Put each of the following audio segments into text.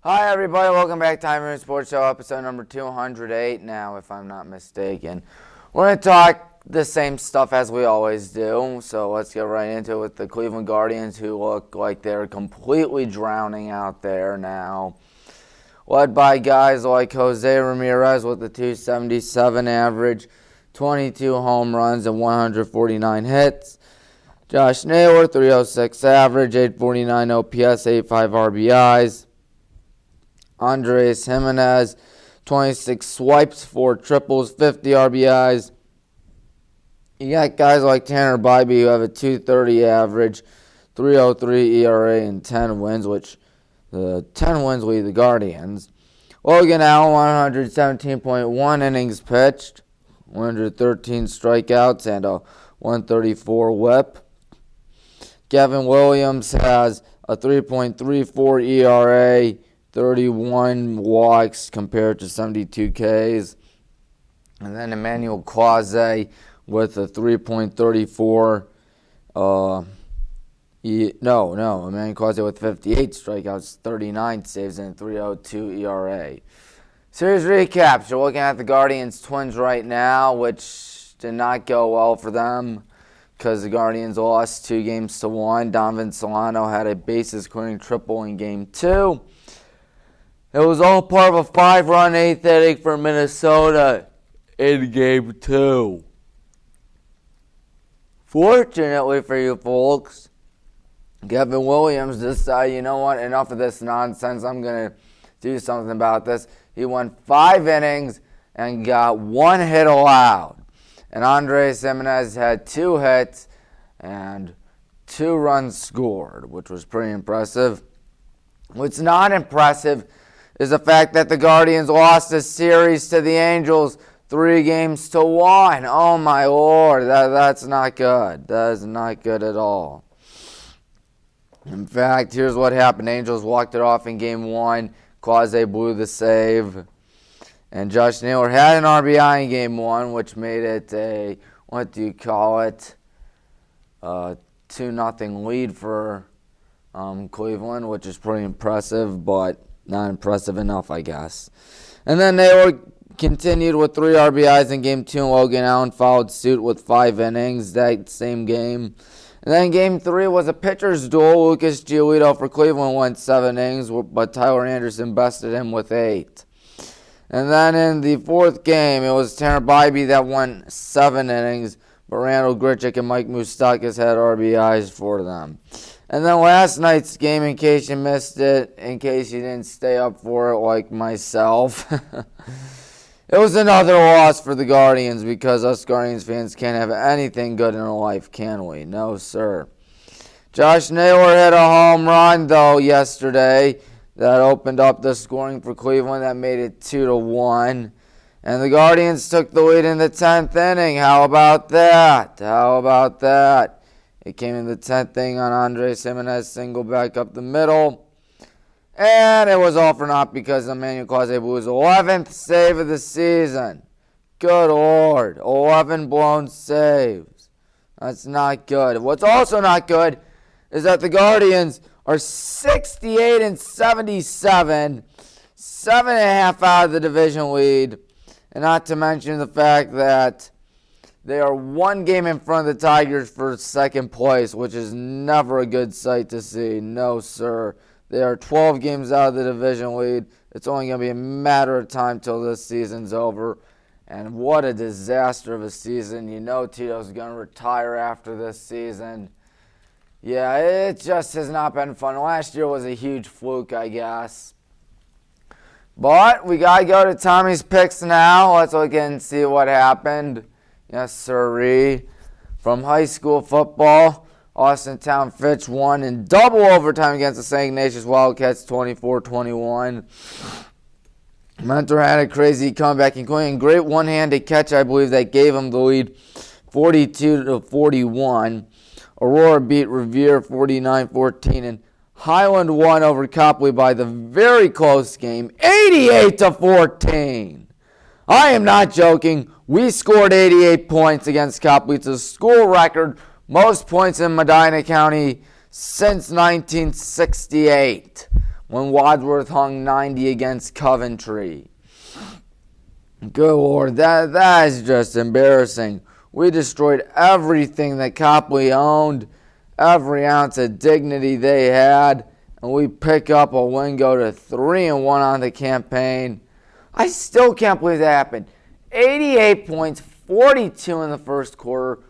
Hi everybody, welcome back to Tommy Maroon Sports Show, episode number 208 now, if I'm not mistaken. We're going to talk the same stuff as we always do, so let's get right into it with the Cleveland Guardians, who look like they're completely drowning out there now. Led by guys like Jose Ramirez with the 277 average, 22 home runs and 149 hits. Josh Naylor, 306 average, 849 OPS, 85 RBIs. Andres Jimenez, 26 swipes, 4 triples, 50 RBIs. You got guys like Tanner Bybee who have a 230 average, 303 ERA, and 10 wins, which the 10 wins lead the Guardians. Logan Allen, 117.1 innings pitched, 113 strikeouts, and a 134 whip. Gavin Williams has a 3.34 ERA, 31 walks compared to 72 Ks. And then Emmanuel Clase with a 3.34. Emmanuel Clase with 58 strikeouts, 39 saves, and 3.02 ERA. Series recaps. You're looking at the Guardians Twins right now, which did not go well for them because the Guardians lost 2-1. Donovan Solano had a bases-clearing triple in Game 2. It was all part of a 5-run 8th inning for Minnesota in Game 2. Fortunately for you folks, Gavin Williams decided, you know what, enough of this nonsense. I'm going to do something about this. He went 5 innings and got 1 hit allowed. And Andres Jimenez had 2 hits and 2 runs scored, which was pretty impressive. What's not impressive is the fact that the Guardians lost the series to the Angels 3-1. Oh my Lord, that's not good. That is not good at all. In fact, here's what happened. Angels walked it off in Game 1. Clase blew the save. And Josh Naylor had an RBI in Game 1, which made it a, 2-0 lead for Cleveland, which is pretty impressive, but not impressive enough, I guess. And then Naylor continued with 3 RBIs in Game 2, and Logan Allen followed suit with 5 innings that same game. And then Game 3 was a pitcher's duel. Lucas Giolito for Cleveland went 7 innings, but Tyler Anderson bested him with 8. And then in the 4th game, it was Tanner Bybee that went 7 innings, but Randall Grichuk and Mike Moustakas had RBIs for them. And then last night's game, in case you missed it, in case you didn't stay up for it like myself, it was another loss for the Guardians because us Guardians fans can't have anything good in our life, can we? No, sir. Josh Naylor hit a home run, though, yesterday that opened up the scoring for Cleveland. That made it 2-1. And the Guardians took the lead in the 10th inning. How about that? How about that? It came in the 10th inning on Andres Jimenez single back up the middle. And it was all for naught because Emmanuel Clase blew his 11th save of the season. Good Lord. 11 blown saves. That's not good. What's also not good is that the Guardians are 68-77, 7.5 out of the division lead. And not to mention the fact that they are 1 game in front of the Tigers for 2nd place, which is never a good sight to see. No, sir. They are 12 games out of the division lead. It's only going to be a matter of time till this season's over. And what a disaster of a season. You know Tito's going to retire after this season. Yeah, it just has not been fun. Last year was a huge fluke, I guess. But we got to go to Tommy's picks now. Let's look and see what happened. Yes, sirree. From high school football, Austin Town Fitch won in double overtime against the St. Ignatius Wildcats, 24-21. Mentor had a crazy comeback, including a great one-handed catch, I believe, that gave him the lead, 42-41. Aurora beat Revere 49-14, and Highland won over Copley by the very close game, 88-14. I am not joking. We scored 88 points against Copley. It's a school record, most points in Medina County since 1968. when Wadsworth hung 90 against Coventry. Good Lord, that is just embarrassing. We destroyed everything that Copley owned, every ounce of dignity they had, and we pick up a win, go to 3-1 on the campaign. I still can't believe that happened. 88 points, 42 in the first quarter.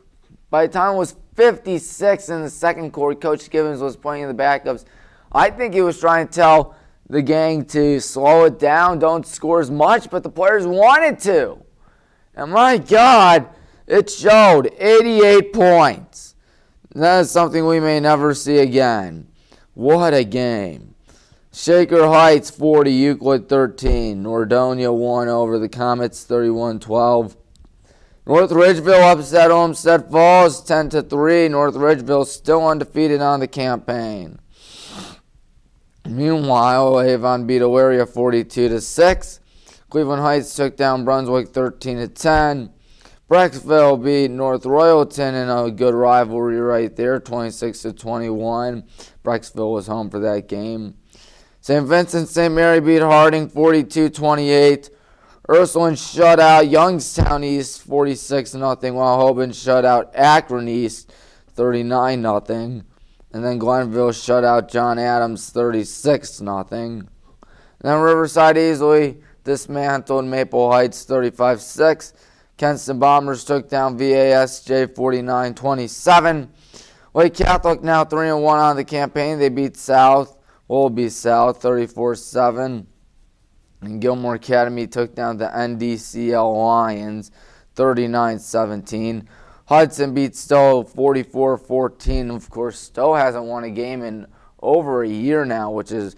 By the time it was 56 in the second quarter, Coach Gibbons was playing in the backups. I think he was trying to tell the gang to slow it down, don't score as much, but the players wanted to. And my God, it showed. 88 points. That is something we may never see again. What a game. Shaker Heights 40, Euclid 13. Nordonia won over the Comets 31-12. North Ridgeville upset Olmsted Falls 10-3. North Ridgeville still undefeated on the campaign. Meanwhile, Avon beat Elyria 42-6. Cleveland Heights took down Brunswick 13-10. Brecksville beat North Royalton in a good rivalry right there, 26-21. Brecksville was home for that game. St. Vincent St. Mary beat Harding 42-28. Ursuline shut out Youngstown East 46-0, while Hoban shut out Akron East 39-0. And then Glenville shut out John Adams 36-0. And then Riverside easily dismantled Maple Heights 35-6. Kenston Bombers took down VASJ 49-27. Lake Catholic now 3-1 on the campaign. They beat Willoughby South 34-7. And Gilmore Academy took down the NDCL Lions 39-17. Hudson beat Stowe 44-14. Of course, Stowe hasn't won a game in over a year now, which has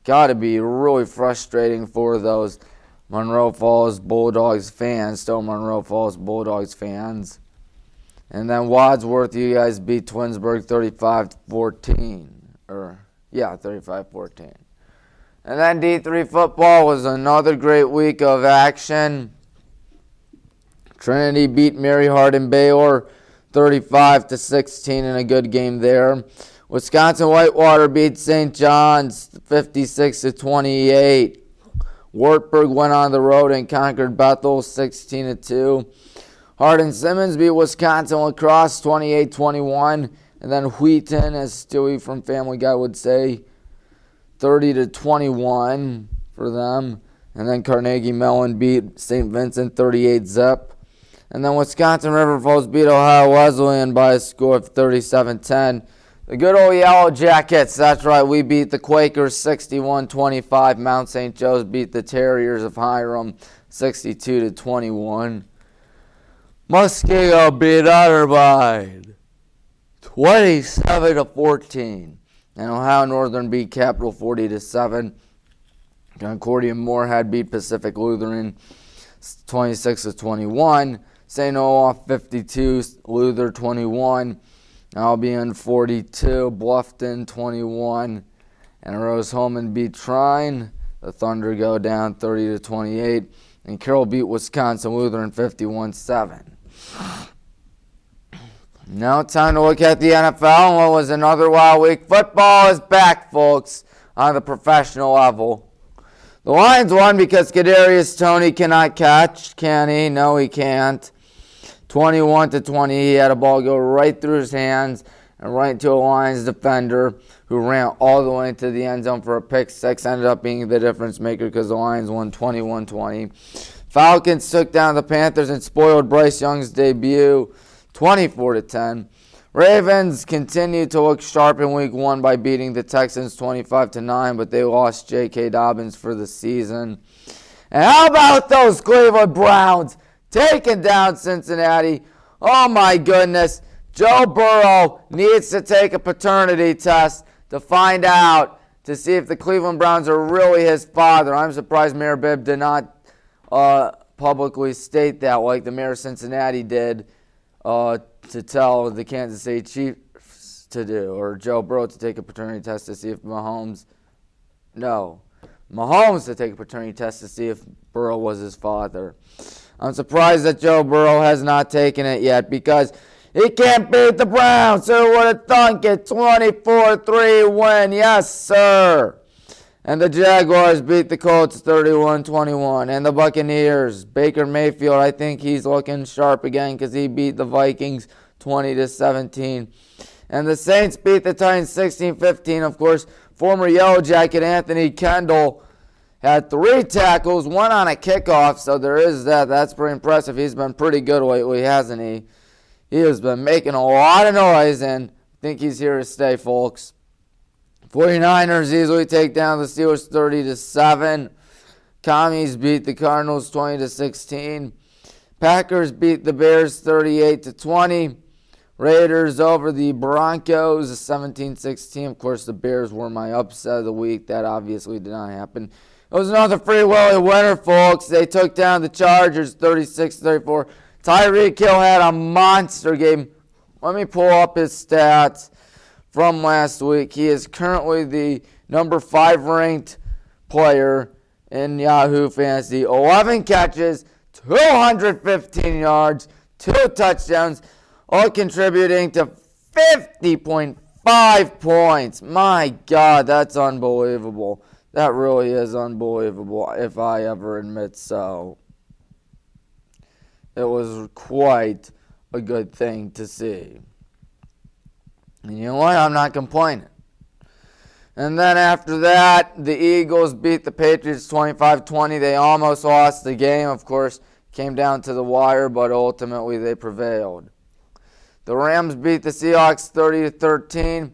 got to be really frustrating for those Monroe Falls Bulldogs fans, Stowe Monroe Falls Bulldogs fans. And then Wadsworth, you guys beat Twinsburg 35-14. 35-14. And then D3 football was another great week of action. Trinity beat Mary Hardin Baylor 35-16 in a good game there. Wisconsin Whitewater beat St. John's 56-28. Wartburg went on the road and conquered Bethel 16-2. Hardin Simmons beat Wisconsin Lacrosse 28-21. And then Wheaton, as Stewie from Family Guy would say, 30-21 for them. And then Carnegie Mellon beat St. Vincent 38-zip. And then Wisconsin River Falls beat Ohio Wesleyan by a score of 37-10. The good old Yellow Jackets, that's right, we beat the Quakers 61-25. Mount St. Joe's beat the Terriers of Hiram 62-21. Muskego beat Otterbein 27-14. And Ohio Northern beat Capital 40-7. Concordia Moorhead beat Pacific Lutheran 26-21. St. Olaf 52, Luther 21. Albion 42, Bluffton 21. And Rose-Hulman beat Trine. The Thunder go down 30-28. And Carroll beat Wisconsin Lutheran 51-7. Now time to look at the NFL, and what was another wild week. Football is back, folks, on the professional level. The Lions won because Kadarius Toney cannot catch. Can he? No, he can't. 21-20. He had a ball go right through his hands and right to a Lions defender who ran all the way into the end zone for a pick six. Ended up being the difference maker because the Lions won 21-20. Falcons took down the Panthers and spoiled Bryce Young's debut 24-10. Ravens continued to look sharp in week one by beating the Texans 25-9, but they lost J.K. Dobbins for the season. And how about those Cleveland Browns taking down Cincinnati? Oh my goodness. Joe Burrow needs to take a paternity test to find out, to see if the Cleveland Browns are really his father. I'm surprised Mayor Bibb did not publicly state that like the mayor of Cincinnati did to tell the Kansas City Chiefs to do, or Joe Burrow to take a paternity test to see if Mahomes to take a paternity test to see if Burrow was his father. I'm surprised that Joe Burrow has not taken it yet because he can't beat the Browns. Who would have thunk it? 24-3 win. Yes, sir. And the Jaguars beat the Colts 31-21. And the Buccaneers, Baker Mayfield, I think he's looking sharp again because he beat the Vikings 20-17. And the Saints beat the Titans 16-15. Of course, former Yellow Jacket Anthony Kendall had 3 tackles, 1 on a kickoff, so there is that. That's pretty impressive. He's been pretty good lately, hasn't he? He has been making a lot of noise, and I think he's here to stay, folks. 49ers easily take down the Steelers 30-7. Commies beat the Cardinals 20-16. Packers beat the Bears 38-20. Raiders over the Broncos 17-16. Of course, the Bears were my upset of the week. That obviously did not happen. It was another Free Willy winner, folks. They took down the Chargers 36-34. Tyreek Hill had a monster game. Let me pull up his stats from last week. He is currently the number 5 ranked player in Yahoo Fantasy. 11 catches, 215 yards, 2 touchdowns, all contributing to 50.5 points. My God, that's unbelievable. That really is unbelievable, if I ever admit so. It was quite a good thing to see. And you know what? I'm not complaining. And then after that, the Eagles beat the Patriots 25-20. They almost lost the game. Of course, came down to the wire, but ultimately they prevailed. The Rams beat the Seahawks 30-13.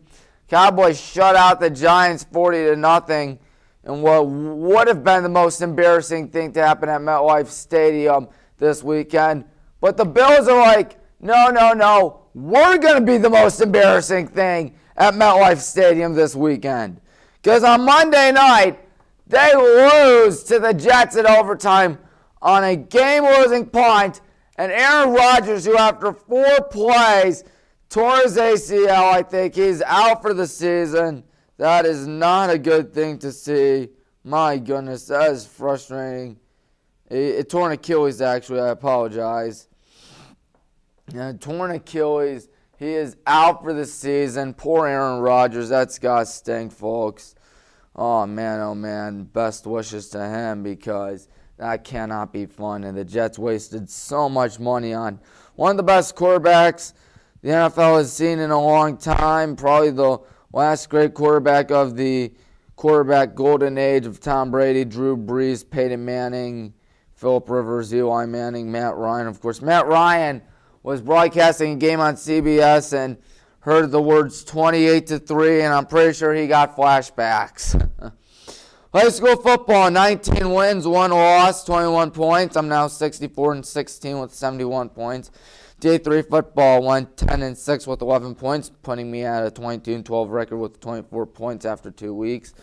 Cowboys shut out the Giants 40-0. And what would have been the most embarrassing thing to happen at MetLife Stadium this weekend. But the Bills are like, no. We're going to be the most embarrassing thing at MetLife Stadium this weekend. Because on Monday night, they lose to the Jets in overtime on a game-losing punt. And Aaron Rodgers, who after 4 plays tore his ACL, I think he's out for the season. That is not a good thing to see. My goodness, that is frustrating. A torn Achilles, actually. I apologize. Torn Achilles. He is out for the season. Poor Aaron Rodgers. That's got to stink, folks. Oh, man. Best wishes to him because that cannot be fun. And the Jets wasted so much money on one of the best quarterbacks the NFL has seen in a long time. Probably the last great quarterback of the quarterback golden age of Tom Brady, Drew Brees, Peyton Manning, Phillip Rivers, Eli Manning, Matt Ryan. Of course, Matt Ryan was broadcasting a game on CBS and heard the words 28-3, and I'm pretty sure he got flashbacks. High school football, 19 wins, 1 loss, 21 points. I'm now 64-16 with 71 points. D3 football went 10-6 with 11 points, putting me at a 22-12 record with 24 points after 2 weeks.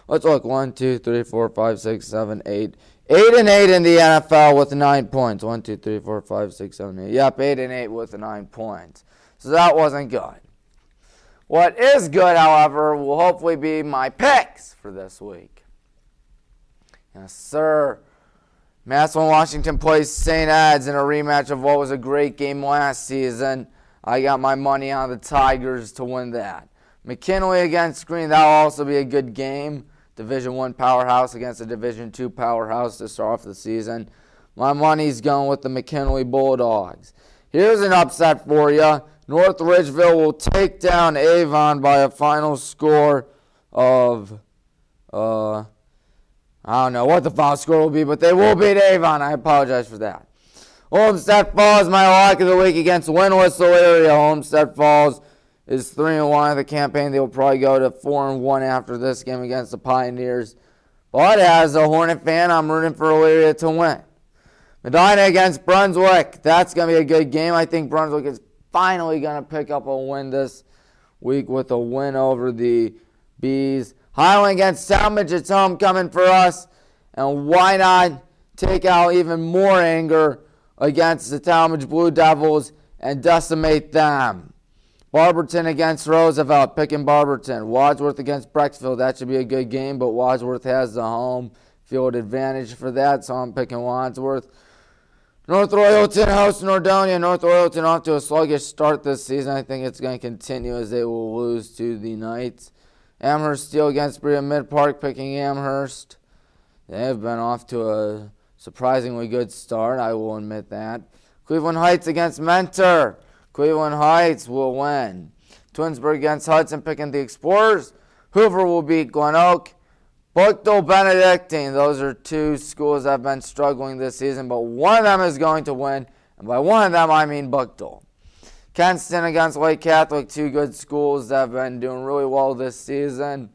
Let's look. 1, 2, 3, 4, 5, 6, 7, 8. 8-8 in the NFL with 9 points. 1, 2, 3, 4, 5, 6, 7, 8. Yep, 8-8 with 9 points. So that wasn't good. What is good, however, will hopefully be my picks for this week. Yes, sir. Massillon Washington plays St. Ed's in a rematch of what was a great game last season. I got my money on the Tigers to win that. McKinley against Green, that will also be a good game. Division I powerhouse against a Division II powerhouse to start off the season. My money's going with the McKinley Bulldogs. Here's an upset for you. North Ridgeville will take down Avon by a final score of, I don't know what the final score will be, but they will beat Avon. I apologize for that. Olmsted Falls, my lock of the week against Winwhistle area. Olmsted Falls is 3-1 of the campaign. They will probably go to 4-1 after this game against the Pioneers. But as a Hornet fan, I'm rooting for Elyria to win. Medina against Brunswick. That's going to be a good game. I think Brunswick is finally going to pick up a win this week with a win over the Bees. Highland against Talmadge. It's homecoming for us. And why not take out even more anger against the Talmadge Blue Devils and decimate them? Barberton against Roosevelt. Picking Barberton. Wadsworth against Brecksville. That should be a good game, but Wadsworth has the home field advantage for that, so I'm picking Wadsworth. North Royalton hosts Nordonia. North Royalton off to a sluggish start this season. I think it's going to continue as they will lose to the Knights. Amherst Steel against Berea Mid-Park, picking Amherst. They have been off to a surprisingly good start, I will admit that. Cleveland Heights against Mentor. Cleveland Heights will win. Twinsburg against Hudson, picking the Explorers. Hoover will beat Glen Oak. Buckdale Benedictine. Those are two schools that have been struggling this season, but one of them is going to win. And by one of them, I mean Buckdale. Kenston against Lake Catholic, two good schools that have been doing really well this season.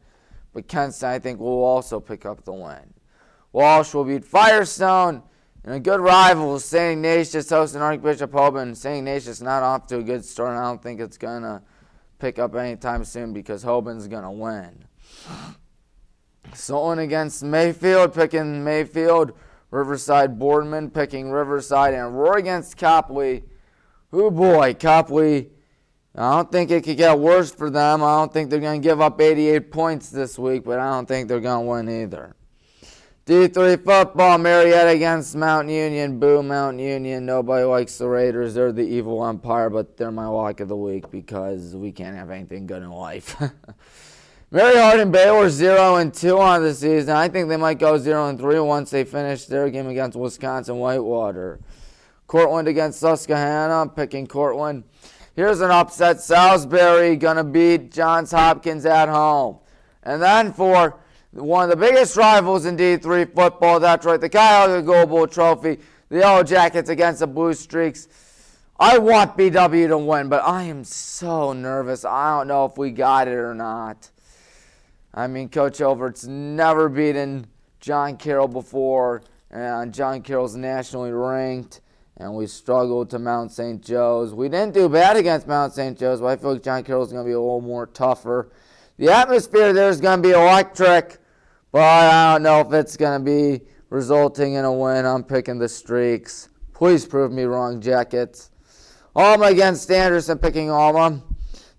But Kenston, I think, will also pick up the win. Walsh will beat Firestone. And a good rival, St. Ignatius hosting Archbishop Hoban. St. Ignatius not off to a good start. I don't think it's going to pick up anytime soon because Hoban's going to win. Solon against Mayfield, picking Mayfield. Riverside Boardman picking Riverside. And Roar against Copley. Oh boy, Copley, I don't think it could get worse for them. I don't think they're going to give up 88 points this week, but I don't think they're going to win either. D3 football, Marietta against Mount Union. Boo, Mount Union. Nobody likes the Raiders. They're the evil empire, but they're my lock of the week because we can't have anything good in life. Mary Hardin Baylor 0-2 on the season. I think they might go 0-3 once they finish their game against Wisconsin Whitewater. Cortland against Susquehanna, picking Cortland. Here's an upset. Salisbury going to beat Johns Hopkins at home. And then for one of the biggest rivals in D3 football, that's right, the Cuyahoga Gold Bowl Trophy, the Yellow Jackets against the Blue Streaks. I want BW to win, but I am so nervous. I don't know if we got it or not. I mean, Coach Overt's never beaten John Carroll before, and John Carroll's nationally ranked, and we struggled to Mount St. Joe's. We didn't do bad against Mount St. Joe's, but I feel like John Carroll's going to be a little more tougher. The atmosphere there is going to be electric, but I don't know if it's going to be resulting in a win. I'm picking the Streaks. Please prove me wrong, Jackets. Alma against Anderson, picking Alma.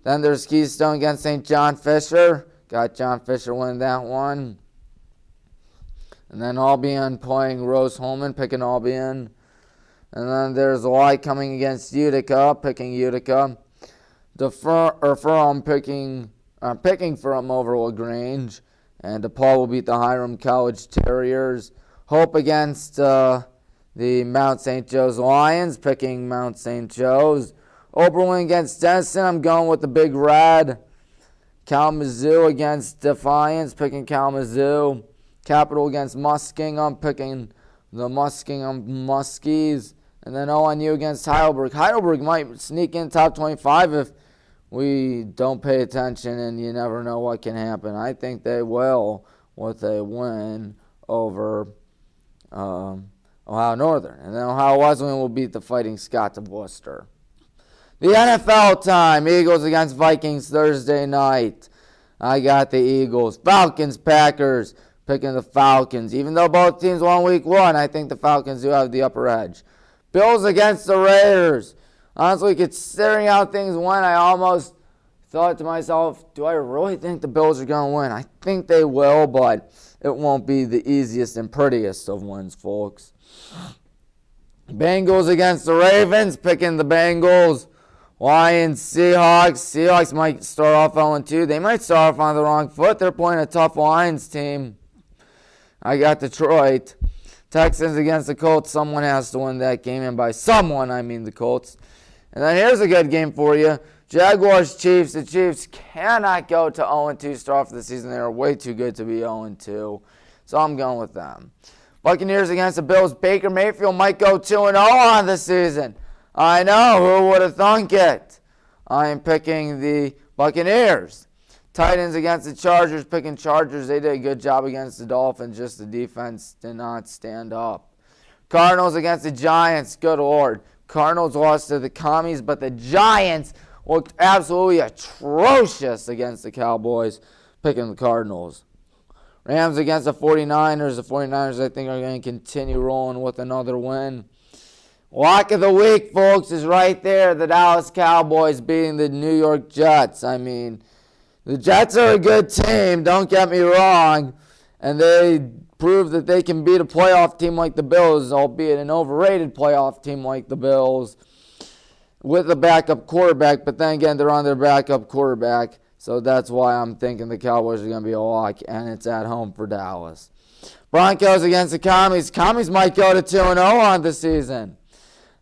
Then there's Keystone against St. John Fisher. Got John Fisher winning that one. And then Albion playing Rose Holman, picking Albion. And then there's Light coming against Utica, picking Utica. Ferrum picking Ferrum over LaGrange. And DePaul will beat the Hiram College Terriers. Hope against the Mount St. Joe's Lions, picking Mount St. Joe's. Oberlin against Denison, I'm going with the Big Red. Kalamazoo against Defiance, picking Kalamazoo. Capital against Musking, I'm picking the Muskies. And then ONU against Heidelberg. Heidelberg might sneak in top 25 if we don't pay attention, and you never know what can happen. I think they will with a win over Ohio Northern. And then Ohio Wesleyan will beat the Fighting Scots of Worcester. The NFL time, Eagles against Vikings Thursday night. I got the Eagles. Falcons, Packers, picking the Falcons. Even though both teams won week one, I think the Falcons do have the upper edge. Bills against the Raiders. Honestly, considering how things went, I almost thought to myself, do I really think the Bills are going to win? I think they will, but it won't be the easiest and prettiest of wins, folks. Bengals against the Ravens, picking the Bengals. Lions, Seahawks. Seahawks might start off 0-2. They might start off on the wrong foot. They're playing a tough Lions team. I got Detroit. Texans against the Colts. Someone has to win that game, and by someone, I mean the Colts. And then here's a good game for you. Jaguars, Chiefs. The Chiefs cannot go to 0-2 start for the season. They are way too good to be 0-2. So I'm going with them. Buccaneers against the Bills. Baker Mayfield might go 2-0 on the season. I know, who would have thunk it? I am picking the Buccaneers. Titans against the Chargers, picking Chargers. They did a good job against the Dolphins, just the defense did not stand up. Cardinals against the Giants, good Lord. Cardinals lost to the Commies, but the Giants looked absolutely atrocious against the Cowboys, picking the Cardinals. Rams against the 49ers. The 49ers, I think, are going to continue rolling with another win. Lock of the week, folks, is right there. The Dallas Cowboys beating the New York Jets. I mean, the Jets are a good team, don't get me wrong. And they prove that they can beat a playoff team like the Bills, albeit an overrated playoff team like the Bills, with a backup quarterback. But then again, they're on their backup quarterback. So that's why I'm thinking the Cowboys are going to be a lock, and it's at home for Dallas. Broncos against the Commies. Commies might go to 2-0 on the season.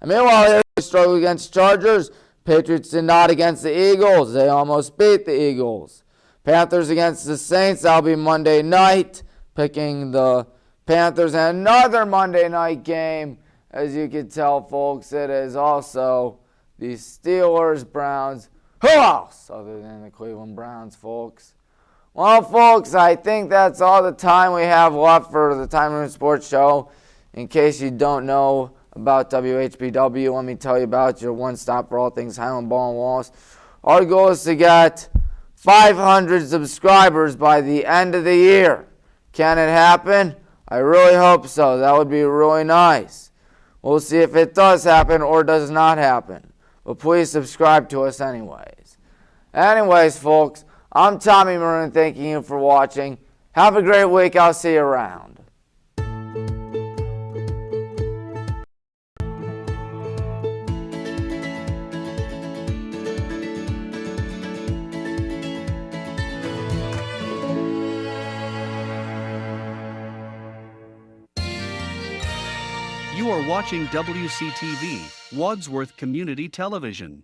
And meanwhile, here we struggle against Chargers. Patriots did not against the Eagles. They almost beat the Eagles. Panthers against the Saints. That'll be Monday night. Picking the Panthers. And another Monday night game. As you can tell, folks, it is also the Steelers-Browns. Who else other than the Cleveland Browns, folks? Well, folks, I think that's all the time we have left for the Tommy Maroon Sports Show. In case you don't know about WHBW, let me tell you about your one-stop for all things Highland and Baldwin Wallace. Our goal is to get 500 subscribers by the end of the year. Can it happen? I really hope so. That would be really nice. We'll see if it does happen or does not happen. But please subscribe to us anyways. Anyways, folks, I'm Tommy Maroon, thanking you for watching. Have a great week. I'll see you around. You are watching WCTV, Wadsworth Community Television.